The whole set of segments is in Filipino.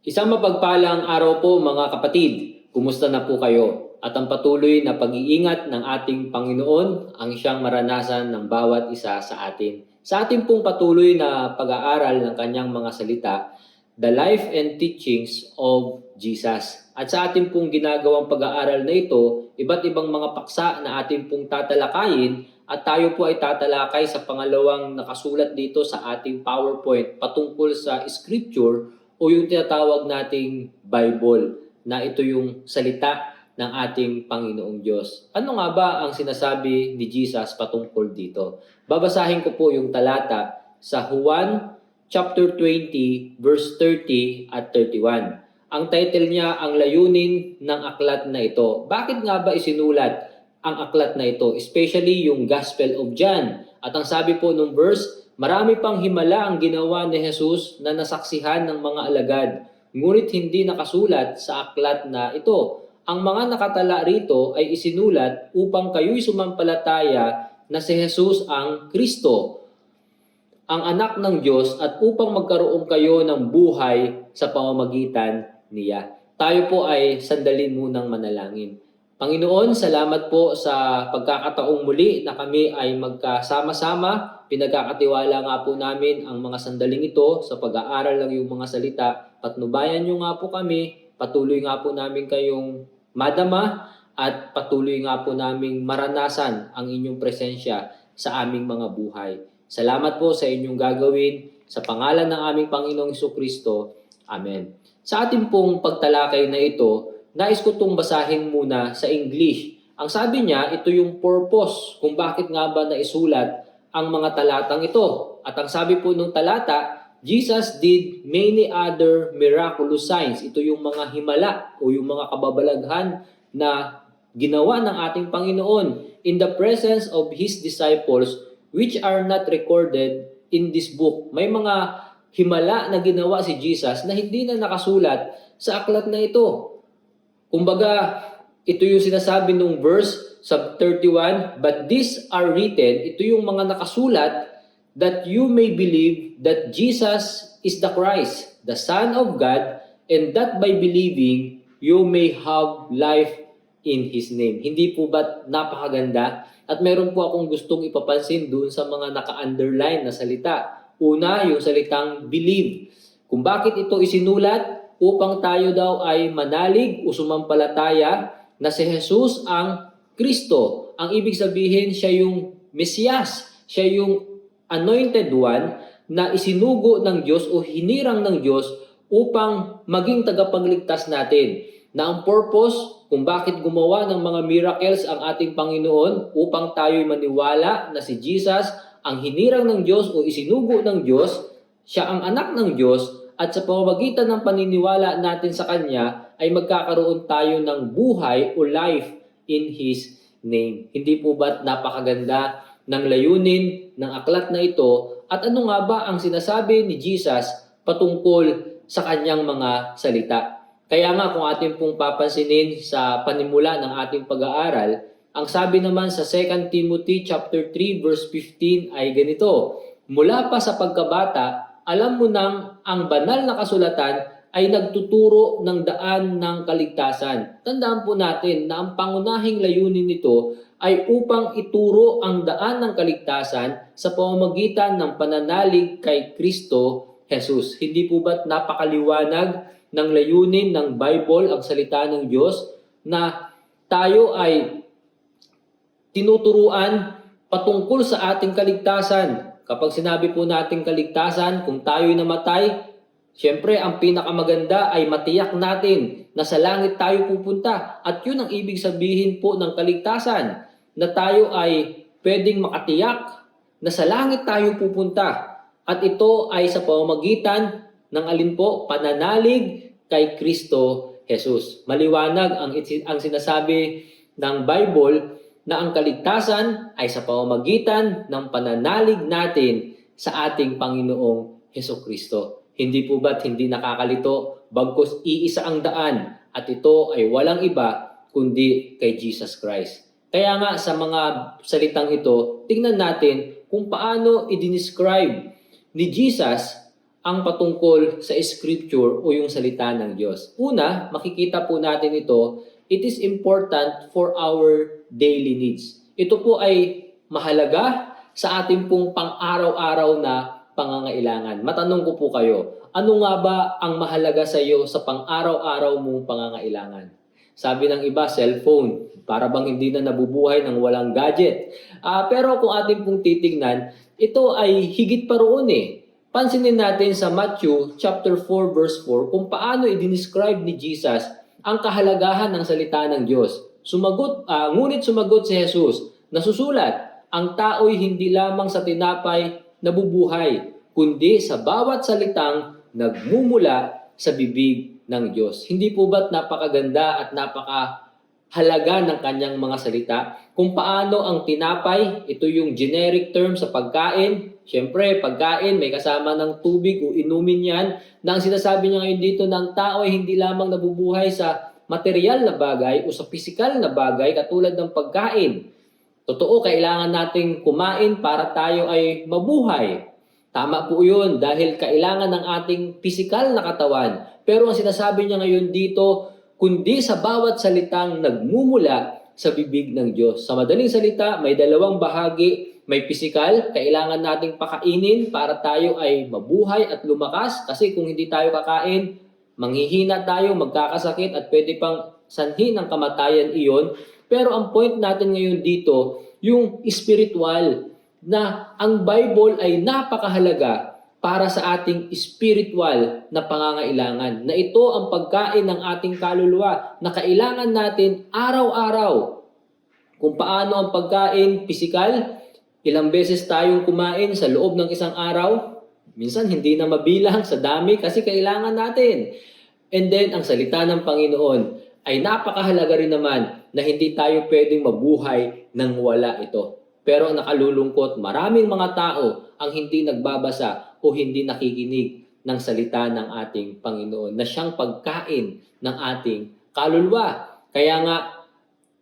Isang mapagpalang araw po mga kapatid. Kumusta na po kayo? At ang patuloy na pag-iingat ng ating Panginoon ang siyang maranasan ng bawat isa sa atin. Sa ating pong patuloy na pag-aaral ng kanyang mga salita, The Life and Teachings of Jesus. At sa ating pong ginagawang pag-aaral na ito, iba't ibang mga paksa na ating pong tatalakayin at tayo po ay tatalakay sa pangalawang nakasulat dito sa ating PowerPoint patungkol sa Scripture o yung tinatawag nating Bible na ito yung salita ng ating Panginoong Diyos. Ano nga ba ang sinasabi ni Jesus patungkol dito? Babasahin ko po yung talata sa Juan chapter 20 verse 30 at 31. Ang title niya, ang layunin ng aklat na ito. Bakit nga ba isinulat ang aklat na ito? Especially yung Gospel of John. At ang sabi po nung verse, marami pang himala ang ginawa ni Jesus na nasaksihan ng mga alagad, ngunit hindi nakasulat sa aklat na ito. Ang mga nakatala rito ay isinulat upang kayo'y sumampalataya na si Jesus ang Kristo, ang anak ng Diyos, at upang magkaroon kayo ng buhay sa pamamagitan niya. Tayo po ay sandalin munang manalangin. Panginoon, salamat po sa pagkakataong muli na kami ay magkasama-sama. Pinagkakatiwala nga po namin ang mga sandaling ito sa pag-aaral ng iyong mga salita. Patnubayan niyo nga po kami, patuloy nga po namin kayong madama at patuloy nga po naming maranasan ang inyong presensya sa aming mga buhay. Salamat po sa inyong gagawin sa pangalan ng aming Panginoong Jesucristo. Amen. Sa ating pong pagtalakay na ito, nais ko itong basahin muna sa English. Ang sabi niya, ito yung purpose kung bakit nga ba naisulat ang mga talatang ito. At ang sabi po ng talata, Jesus did many other miraculous signs. Ito yung mga himala o yung mga kababalaghan na ginawa ng ating Panginoon in the presence of His disciples, which are not recorded in this book. May mga himala na ginawa si Jesus na hindi na nakasulat sa aklat na ito. Kumbaga, ito yung sinasabi nung verse sa 31, but these are written, ito yung mga nakasulat, that you may believe that Jesus is the Christ, the Son of God, and that by believing, you may have life in His name. Hindi po ba napakaganda? At meron po akong gustong ipapansin dun sa mga naka-underline na salita. Una, yung salitang believe. Kung bakit ito isinulat? Upang tayo daw ay manalig o sumampalataya na si Jesus ang Kristo. Ang ibig sabihin, siya yung Mesiyas, siya yung anointed one na isinugo ng Diyos o hinirang ng Diyos upang maging tagapagligtas natin. Na ang purpose kung bakit gumawa ng mga miracles ang ating Panginoon upang tayo'y maniwala na si Jesus ang hinirang ng Diyos o isinugo ng Diyos, siya ang anak ng Diyos, at sa pamamagitan ng paniniwala natin sa Kanya ay magkakaroon tayo ng buhay o life in His name. Hindi po ba napakaganda ng layunin ng aklat na ito? At ano nga ba ang sinasabi ni Jesus patungkol sa Kanyang mga salita? Kaya nga kung ating pong papansinin sa panimula ng ating pag-aaral, ang sabi naman sa 2 Timothy chapter 3 verse 15 ay ganito, mula pa sa pagkabata, alam mo nang ang banal na kasulatan ay nagtuturo ng daan ng kaligtasan. Tandaan po natin na ang pangunahing layunin nito ay upang ituro ang daan ng kaligtasan sa pamamagitan ng pananalig kay Kristo Jesus. Hindi po ba't napakaliwanag ng layunin ng Bible, ang salita ng Diyos, na tayo ay tinuturuan patungkol sa ating kaligtasan. Kapag sinabi po nating kaligtasan, kung tayo'y namatay, siyempre ang pinakamaganda ay matiyak natin na sa langit tayo pupunta. At yun ang ibig sabihin po ng kaligtasan, na tayo ay pwedeng makatiyak na sa langit tayo pupunta. At ito ay sa pamamagitan ng alin po? Pananalig kay Kristo Jesus. Maliwanag ang sinasabi ng Bible na ang kaligtasan ay sa pamamagitan ng pananalig natin sa ating Panginoong Hesukristo. Hindi po ba't hindi nakakalito? Bagkus iisa ang daan at ito ay walang iba kundi kay Jesus Christ. Kaya nga sa mga salitang ito, tingnan natin kung paano i-describe ni Jesus ang patungkol sa scripture o yung salita ng Diyos. Una, makikita po natin ito, it is important for our daily needs. Ito po ay mahalaga sa ating pong pang-araw-araw na pangangailangan. Matanong ko po kayo, ano nga ba ang mahalaga sa iyo sa pang-araw-araw mong pangangailangan? Sabi ng iba, cellphone. Para bang hindi na nabubuhay ng walang gadget. Pero kung ating pong titignan, ito ay higit pa roon eh. Pansinin natin sa Matthew chapter 4 verse 4 kung paano i-describe ni Jesus ang kahalagahan ng salita ng Diyos. Ngunit sumagot si Jesus, nasusulat, ang tao'y hindi lamang sa tinapay nabubuhay, kundi sa bawat salitang nagmumula sa bibig ng Diyos. Hindi po ba't napakaganda at napakahalaga ng kanyang mga salita? Kung paano ang tinapay, ito yung generic term sa pagkain. Siyempre, pagkain, may kasama ng tubig o inumin yan. Na ang sinasabi niya ngayon dito ng tao ay hindi lamang nabubuhay sa material na bagay o sa physical na bagay katulad ng pagkain. Totoo, kailangan nating kumain para tayo ay mabuhay. Tama po yun dahil kailangan ng ating physical na katawan. Pero ang sinasabi niya ngayon dito, kundi sa bawat salitang nagmumula sa bibig ng Diyos. Sa madaling salita, may dalawang bahagi. May physical, kailangan nating pakainin para tayo ay mabuhay at lumakas. Kasi kung hindi tayo kakain, manghihina tayo, magkakasakit at pwede pang sanhin ng kamatayan iyon. Pero ang point natin ngayon dito, yung spiritual, na ang Bible ay napakahalaga para sa ating spiritual na pangangailangan. Na ito ang pagkain ng ating kaluluwa na kailangan natin araw-araw. Kung paano ang pagkain physical, ilang beses tayong kumain sa loob ng isang araw, minsan hindi na mabilang sa dami kasi kailangan natin. And then, ang salita ng Panginoon ay napakahalaga rin naman na hindi tayo pwedeng mabuhay nang wala ito. Pero ang nakalulungkot, maraming mga tao ang hindi nagbabasa o hindi nakikinig ng salita ng ating Panginoon na siyang pagkain ng ating kaluluwa. Kaya nga,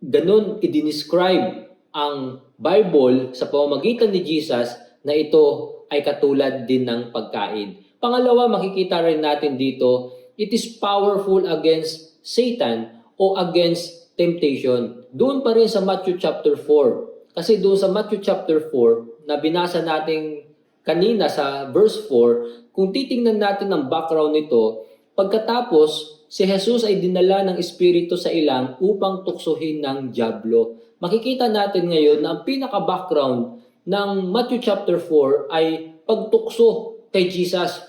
ganun i-describe ang Bible sa pamamagitan ni Jesus na ito ay katulad din ng pagkain. Pangalawa, makikita rin natin dito, it is powerful against Satan o against temptation. Doon pa rin sa Matthew chapter 4. Kasi doon sa Matthew chapter 4 na binasa natin kanina sa verse 4, kung titingnan natin ang background nito, pagkatapos si Jesus ay dinala ng Espiritu sa ilang upang tuksohin ng dyablo. Makikita natin ngayon na ang pinaka-background ng Matthew chapter 4 ay pagtukso kay Jesus.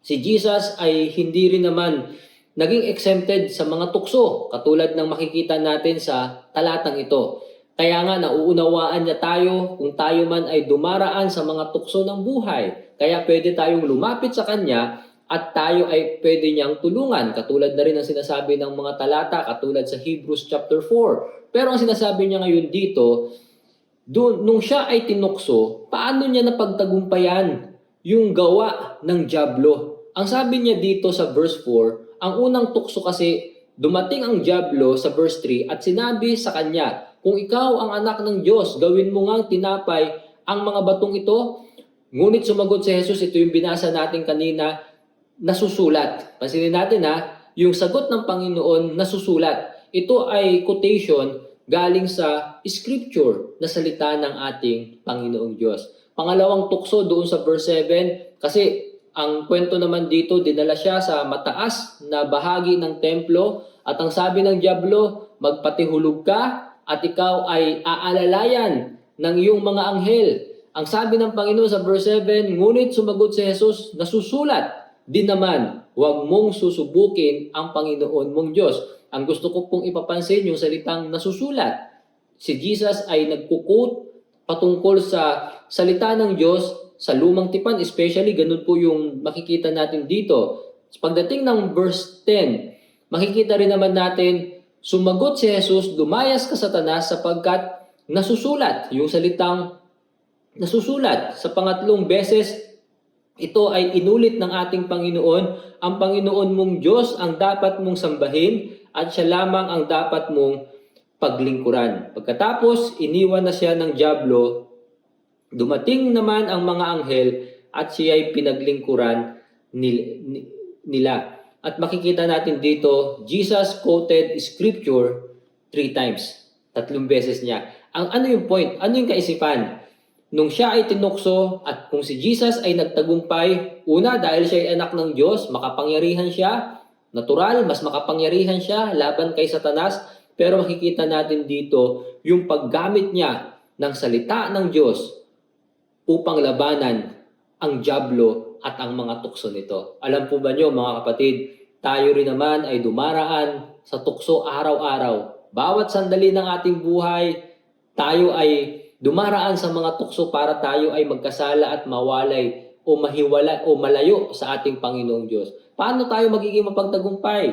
Si Jesus ay hindi rin naman naging exempted sa mga tukso, katulad ng makikita natin sa talatang ito. Kaya nga nauunawaan niya tayo kung tayo man ay dumaraan sa mga tukso ng buhay. Kaya pwede tayong lumapit sa Kanya at tayo ay pwede niyang tulungan. Katulad na rin ang sinasabi ng mga talata, katulad sa Hebrews chapter 4. Pero ang sinasabi niya ngayon dito, nung siya ay tinukso, paano niya napagtagumpayan yung gawa ng dyablo? Ang sabi niya dito sa verse 4, ang unang tukso kasi, dumating ang dyablo sa verse 3 at sinabi sa kanya, kung ikaw ang anak ng Diyos, gawin mo ngang tinapay ang mga batong ito. Ngunit sumagot si Jesus, ito yung binasa natin kanina, nasusulat. Pansinin natin yung sagot ng Panginoon, nasusulat. Ito ay quotation galing sa scripture na salita ng ating Panginoong Diyos. Pangalawang tukso doon sa verse 7, kasi ang kwento naman dito, dinala siya sa mataas na bahagi ng templo at ang sabi ng dyablo, magpatihulog ka at ikaw ay aalalayan ng iyong mga anghel. Ang sabi ng Panginoon sa verse 7, ngunit sumagot si Jesus, nasusulat din naman, huwag mong susubukin ang Panginoon mong Diyos. Ang gusto ko pong ipapansin yung salitang nasusulat. Si Jesus ay nagkukot patungkol sa salita ng Diyos sa lumang tipan, especially ganun po yung makikita natin dito. Pagdating ng verse 10, makikita rin naman natin, sumagot si Jesus, lumayas ka Satanas sapagkat nasusulat. Yung salitang nasusulat sa pangatlong beses, ito ay inulit ng ating Panginoon. Ang Panginoon mong Diyos ang dapat mong sambahin at siya lamang ang dapat mong paglingkuran. Pagkatapos, iniwan na siya ng dyablo. Dumating naman ang mga anghel at siya ay pinaglingkuran nila. At makikita natin dito, Jesus quoted scripture 3 times. 3 beses niya. Ano yung point? Ano yung kaisipan? Nung siya ay tinukso at kung si Jesus ay nagtagumpay, una dahil siya ay anak ng Diyos, makapangyarihan siya, natural, mas makapangyarihan siya laban kay Satanas, pero makikita natin dito yung paggamit niya ng salita ng Diyos upang labanan ang dyablo at ang mga tukso nito. Alam po ba nyo mga kapatid, tayo rin naman ay dumaraan sa tukso araw-araw. Bawat sandali ng ating buhay, tayo ay dumaraan sa mga tukso para tayo ay magkasala at mawalay o mahiwala o malayo sa ating Panginoong Diyos. Paano tayo magiging mapagtagumpay?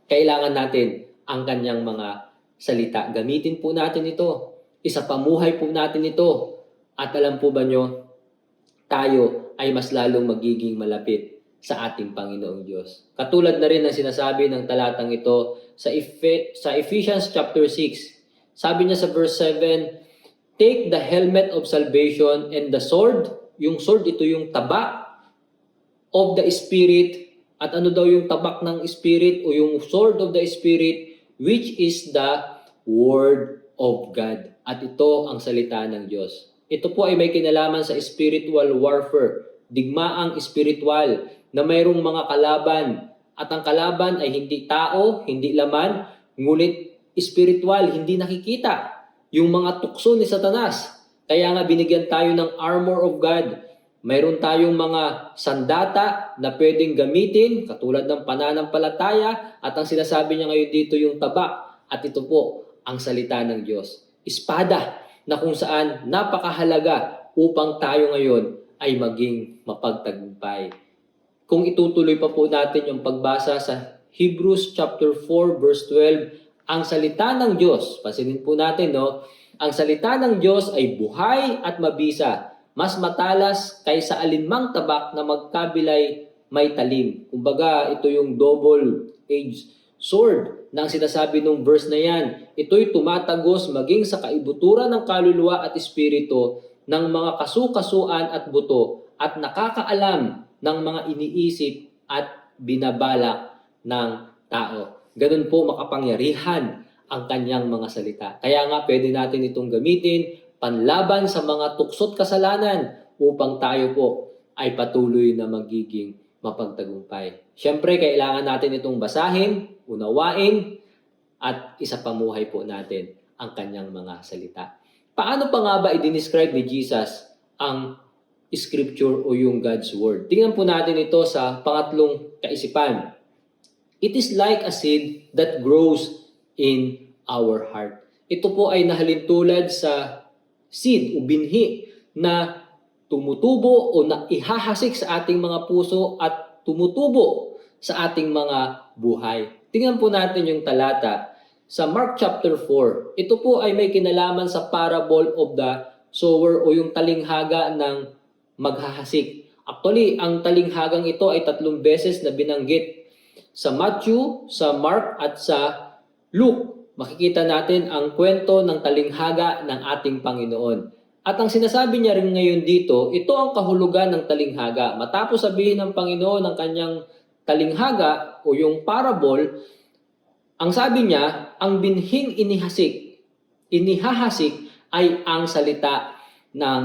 Kailangan natin ang kanyang mga salita. Gamitin po natin ito. Isapamuhay po natin ito. At alam po ba nyo, tayo ay mas lalong magiging malapit sa ating Panginoong Diyos. Katulad na rin ng sinasabi ng talatang ito sa Ephesians chapter 6. Sabi niya sa verse 7, take the helmet of salvation and the sword. Yung sword, ito yung tabak of the Spirit. At ano daw yung tabak ng Spirit o yung sword of the Spirit, which is the Word of God. At ito ang salita ng Diyos. Ito po ay may kinalaman sa spiritual warfare, digmaang spiritual na mayroong mga kalaban. At ang kalaban ay hindi tao, hindi laman, ngunit spiritual, hindi nakikita. Yung mga tukso ni Satanas. Kaya nga binigyan tayo ng armor of God. Mayroon tayong mga sandata na pwedeng gamitin, katulad ng pananampalataya, at ang sinasabi niya ngayon dito yung tabak. At ito po ang salita ng Diyos. Espada na kung saan napakahalaga upang tayo ngayon ay maging mapagtagumpay. Kung itutuloy pa po natin yung pagbasa sa Hebrews chapter 4 verse 12, ang salita ng Diyos, pansinin po natin, no? Ang salita ng Diyos ay buhay at mabisa, mas matalas kaysa alinmang tabak na magkabilay may talim. Kumbaga, ito yung double-edged sword na ang sinasabi ng verse na yan. Ito'y tumatagos maging sa kaibuturan ng kaluluwa at espiritu ng mga kasukasuan at buto at nakakaalam ng mga iniisip at binabalak ng tao. Ganun po makapangyarihan ang kanyang mga salita. Kaya nga pwede natin itong gamitin panlaban sa mga tuksot kasalanan upang tayo po ay patuloy na magiging mapagtagumpay. Siyempre, kailangan natin itong basahin, unawain, at isapamuhay po natin ang kanyang mga salita. Paano pa nga ba i-describe ni Jesus ang scripture o yung God's Word? Tingnan po natin ito sa pangatlong kaisipan. It is like a seed that grows in our heart. Ito po ay nahalintulad sa seed o binhi na tumutubo o na ihahasik sa ating mga puso at tumutubo sa ating mga buhay. Tingnan po natin yung talata sa Mark chapter 4. Ito po ay may kinalaman sa parable of the sower o yung talinghaga ng maghahasik. Actually, ang talinghagang ito ay 3 beses na binanggit sa Matthew, sa Mark at sa Luke. Makikita natin ang kwento ng talinghaga ng ating Panginoon. At ang sinasabi niya rin ngayon dito, ito ang kahulugan ng talinghaga. Matapos sabihin ng Panginoon ng kanyang talinghaga o yung parable, ang sabi niya, ang binhing inihahasik ay ang salita ng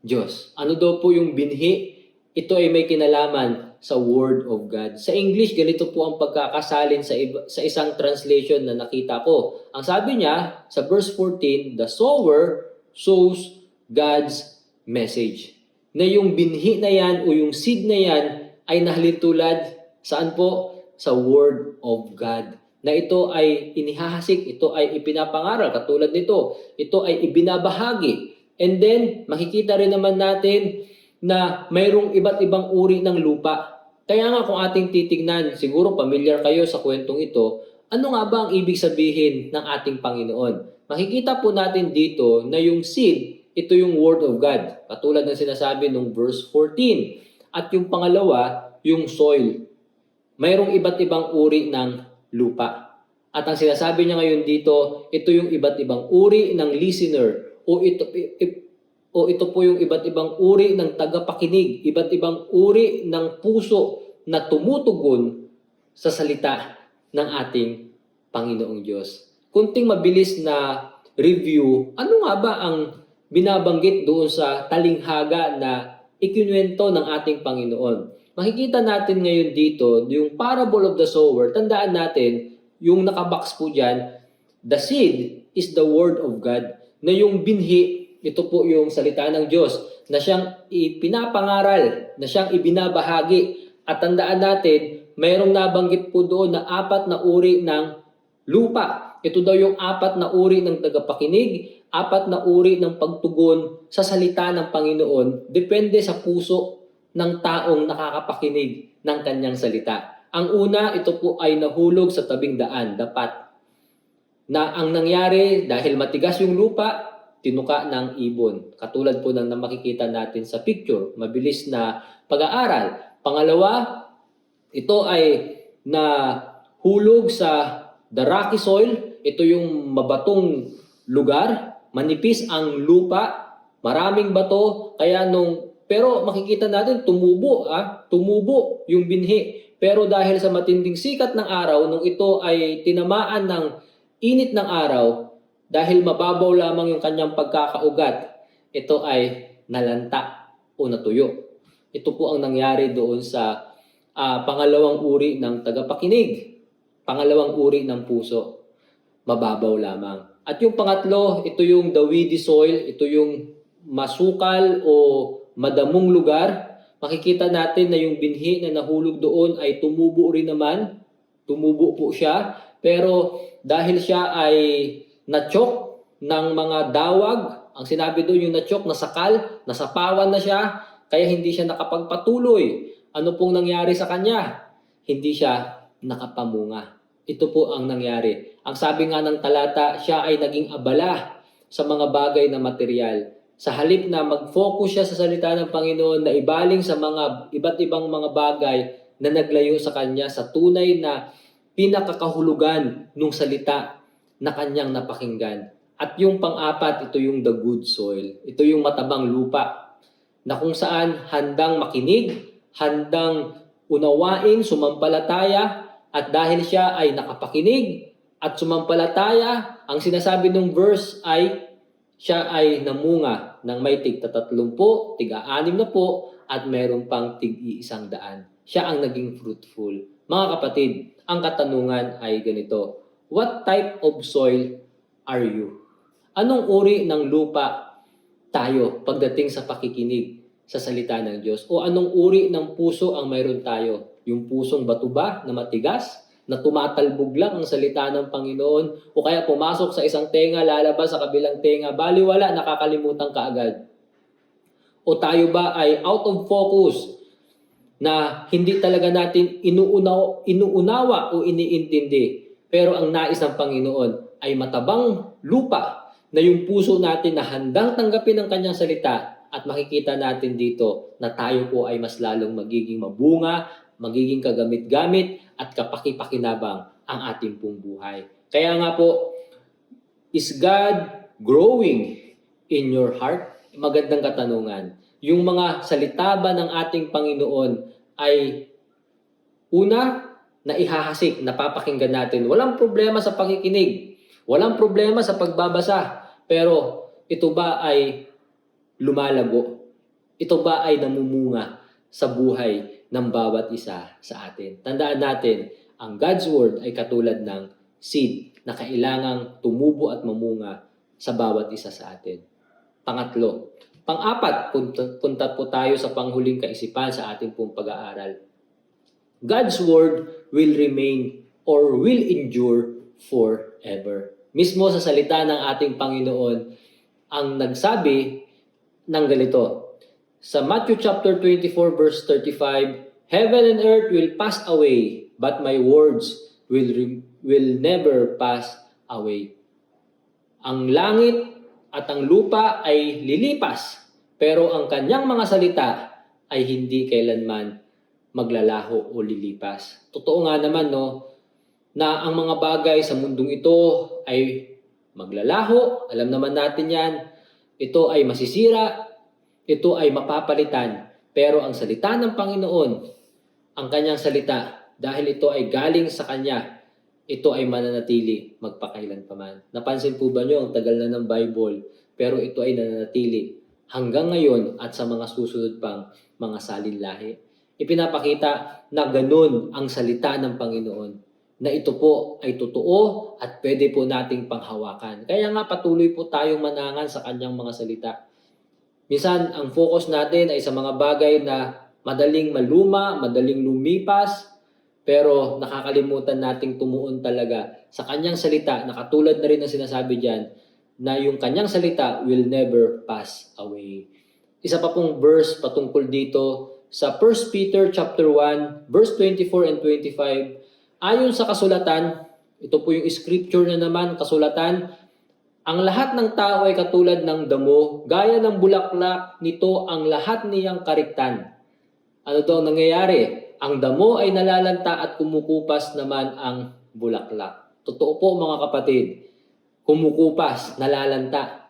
Diyos. Ano daw po yung binhi? Ito ay may kinalaman sa Word of God. Sa English, ganito po ang pagkakasalin sa isang translation na nakita ko. Ang sabi niya, sa verse 14, the sower sows God's message. Na yung binhi na yan o yung seed na yan ay nahalintulad saan po? Sa Word of God. Na ito ay inihahasik, ito ay ipinapangaral. Katulad nito, ito ay ibinabahagi. And then, makikita rin naman natin na mayroong iba't ibang uri ng lupa. Kaya nga kung ating titignan, siguro familiar kayo sa kwentong ito, ano nga ba ang ibig sabihin ng ating Panginoon? Makikita po natin dito na yung seed, ito yung Word of God. Katulad ng sinasabi nung verse 14. At yung pangalawa, yung soil. Mayroong iba't ibang uri ng lupa. At ang sinasabi niya ngayon dito, ito yung iba't ibang uri ng listener o ito po yung iba't ibang uri ng tagapakinig, iba't ibang uri ng puso na tumutugon sa salita ng ating Panginoong Diyos. Kunting mabilis na review, ano nga ba ang binabanggit doon sa talinghaga na ikinuwento ng ating Panginoon? Makikita natin ngayon dito, yung parable of the sower, tandaan natin, yung nakabox po dyan, the seed is the word of God. Na yung binhi, ito po yung salita ng Diyos, na siyang ipinapangaral, na siyang ibinabahagi. At tandaan natin, mayroong nabanggit po doon na 4 na uri ng lupa. Ito daw yung 4 na uri ng tagapakinig, 4 na uri ng pagtugon sa salita ng Panginoon, depende sa puso ng taong nakakapakinig ng kanyang salita. Ang una, ito po ay nahulog sa tabing daan, dapat. Na ang nangyari, dahil matigas yung lupa, tinuka ng ibon. Katulad po ng makikita natin sa picture, mabilis na pag-aaral. Pangalawa, ito ay nahulog sa the rocky soil. Ito yung mabatong lugar, manipis ang lupa, maraming bato, kaya pero makikita natin tumubo yung binhi. Pero dahil sa matinding sikat ng araw, nung ito ay tinamaan ng init ng araw, dahil mababaw lamang yung kanyang pagkakaugat, ito ay nalanta o natuyo. Ito po ang nangyari doon sa pangalawang uri ng tagapakinig, pangalawang uri ng puso, mababaw lamang. At yung pangatlo, ito yung the weedy soil, ito yung masukal o madamong lugar. Makikita natin na yung binhi na nahulog doon ay tumubo rin naman. Tumubo po siya. Pero dahil siya ay na-choke ng mga dawag, ang sinabi doon yung na-choke, nasakal, nasapawan na siya, kaya hindi siya nakapagpatuloy. Ano pong nangyari sa kanya? Hindi siya nakapamunga. Ito po ang nangyari. Ang sabi nga ng talata, siya ay naging abala sa mga bagay na material. Sa halip na mag-focus siya sa salita ng Panginoon, na ibaling sa mga iba't ibang mga bagay na naglayo sa kanya sa tunay na pinakakahulugan ng salita na kanyang napakinggan. At yung pang-apat, ito yung the good soil. Ito yung matabang lupa na kung saan handang makinig, handang unawain, sumampalataya, at dahil siya ay nakapakinig at sumampalataya, ang sinasabi ng verse ay siya ay namunga ng may tig-30, tig-60 at meron pang tig-100. Siya ang naging fruitful. Mga kapatid, ang katanungan ay ganito: what type of soil are you? Anong uri ng lupa tayo pagdating sa pakikinig sa salita ng Diyos? O anong uri ng puso ang mayroon tayo? Yung pusong bato ba na matigas, na tumatalbog lang ang salita ng Panginoon, o kaya pumasok sa isang tenga, lalabas sa kabilang tenga, baliwala, nakakalimutan ka agad? O tayo ba ay out of focus, na hindi talaga natin inuunawa o iniintindi, pero ang nais ng Panginoon ay matabang lupa, na yung puso natin na handang tanggapin ang kanyang salita, at makikita natin dito na tayo po ay mas lalong magiging mabunga, magiging kagamit-gamit at kapaki-pakinabang ang ating pong buhay. Kaya nga po, is God growing in your heart? Magandang katanungan. Yung mga salita ba ng ating Panginoon ay una na ihahasik, napapakinggan natin. Walang problema sa pakikinig, walang problema sa pagbabasa, pero ito ba ay lumalago? Ito ba ay namumunga sa buhay ng bawat isa sa atin? Tandaan natin, ang God's Word ay katulad ng seed na kailangang tumubo at mamunga sa bawat isa sa atin. Pangatlo. Pang-apat, punta po tayo sa panghuling kaisipan sa ating pong pag-aaral. God's Word will remain or will endure forever. Mismo sa salita ng ating Panginoon, ang nagsabi ng ganito. Sa Matthew chapter 24 verse 35, heaven and earth will pass away, but my words will never pass away. Ang langit at ang lupa ay lilipas, pero ang kanyang mga salita ay hindi kailanman maglalaho o lilipas. Totoo nga naman na ang mga bagay sa mundong ito ay maglalaho, alam naman natin yan. Ito ay masisira, ito ay mapapalitan, pero ang salita ng Panginoon ang kanyang salita dahil ito ay galing sa kanya. Ito ay mananatili magpakailanpaman. Napansin po ba nyo, ang tagal na ng Bible, pero ito ay nananatili hanggang ngayon at sa mga susunod pang mga salinlahi. Ipinapakita na ganun ang salita ng Panginoon, na ito po ay totoo at pwede po nating panghawakan. Kaya nga patuloy po tayong manangan sa kanyang mga salita. Minsan, ang focus natin ay sa mga bagay na madaling maluma, madaling lumipas, pero nakakalimutan nating tumuon talaga sa kanyang salita na katulad na rin ng sinasabi diyan na yung kanyang salita will never pass away. Isa pa pong verse patungkol dito sa 1 Peter chapter 1 verse 24 and 25. Ayon sa kasulatan, ito po yung scripture na naman, kasulatan, ang lahat ng tao ay katulad ng damo, gaya ng bulaklak, nito ang lahat niyang kariktan. Ano daw nangyayari? Ang damo ay nalalanta at kumukupas naman ang bulaklak. Totoo po mga kapatid, kumukupas, nalalanta.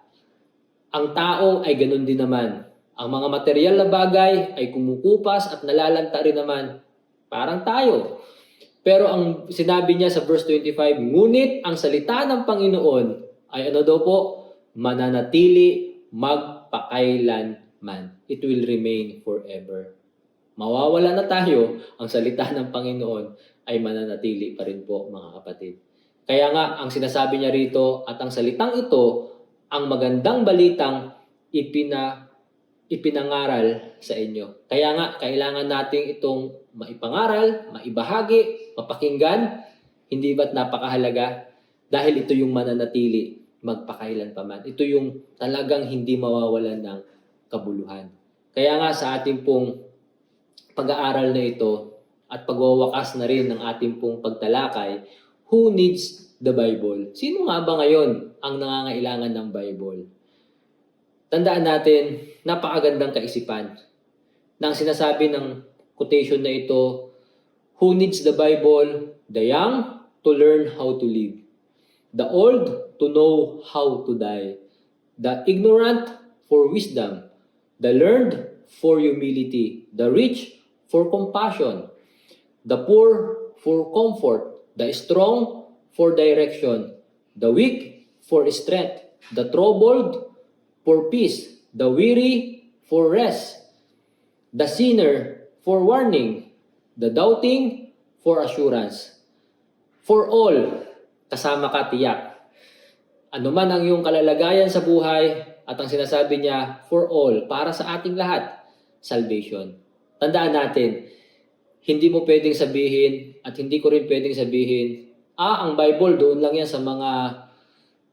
Ang tao ay ganun din naman. Ang mga material na bagay ay kumukupas at nalalanta rin naman. Parang tayo. Pero ang sinabi niya sa verse 25, ngunit ang salita ng Panginoon ay ano daw po? Mananatili magpakailanman. It will remain forever. Mawawala na tayo, ang salita ng Panginoon ay mananatili pa rin po mga kapatid. Kaya nga, ang sinasabi niya rito at ang salitang ito, ang magandang balitang ipinangaral sa inyo. Kaya nga, kailangan nating itong maipangaral, maibahagi, mapakinggan, hindi ba't napakahalaga? Dahil ito yung mananatili magpakailanpaman. Ito yung talagang hindi mawawalan ng kabuluhan. Kaya nga sa ating pong pag-aaral na ito at pagwawakas na rin ng ating pong pagtalakay, who needs the Bible? Sino nga ba ngayon ang nangangailangan ng Bible? Tandaan natin, napakagandang kaisipan na ang sinasabi ng quotation na ito, who needs the Bible? The young to learn how to live. The old to know how to die. The ignorant for wisdom. The learned for humility. The rich for compassion, the poor for comfort, the strong for direction, the weak for strength, the troubled for peace, the weary for rest, the sinner for warning, the doubting for assurance. For all, kasama ka tiyak. Ano man ang iyong kalalagayan sa buhay at ang sinasabi niya, for all, para sa ating lahat, salvation. Tandaan natin, hindi mo pwedeng sabihin at hindi ko rin pwedeng sabihin, ang Bible doon lang yan sa mga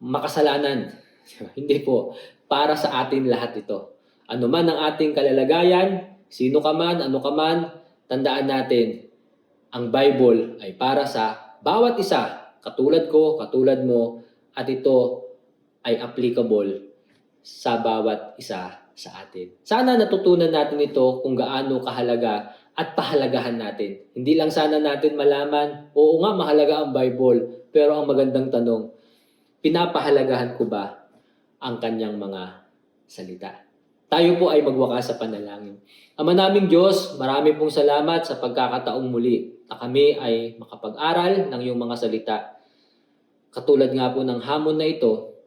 makasalanan. Hindi po. Para sa atin lahat ito. Ano man ang ating kalalagayan, sino ka man, ano ka man, tandaan natin, ang Bible ay para sa bawat isa, katulad ko, katulad mo, at ito ay applicable sa bawat isa sa atin. Sana natutunan natin ito kung gaano kahalaga at pahalagahan natin. Hindi lang sana natin malaman, oo nga mahalaga ang Bible, pero ang magandang tanong, pinapahalagahan ko ba ang kanyang mga salita? Tayo po ay magwakas sa panalangin. Ama naming Diyos, marami pong salamat sa pagkakataong muli na kami ay makapag-aral ng iyong mga salita. Katulad nga po ng hamon na ito,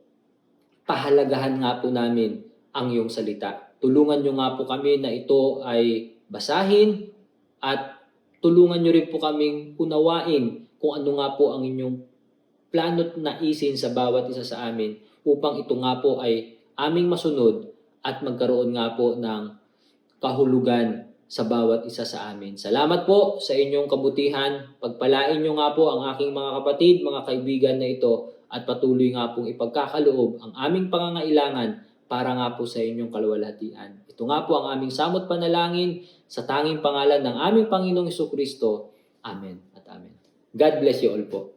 pahalagahan nga po namin ang iyong salita. Tulungan nyo nga po kami na ito ay basahin at tulungan nyo rin po kaming unawain kung ano nga po ang inyong plano't naisin sa bawat isa sa amin upang ito nga po ay aming masunod at magkaroon nga po ng kahulugan sa bawat isa sa amin. Salamat po sa inyong kabutihan. Pagpalain nyo nga po ang aking mga kapatid, mga kaibigan na ito at patuloy nga pong ipagkakaloob ang aming pangangailangan para nga po sa inyong kaluwalhatian. Ito nga po ang aming samot panalangin sa tanging pangalan ng aming Panginoong Hesus Kristo. Amen at amen. God bless you all po.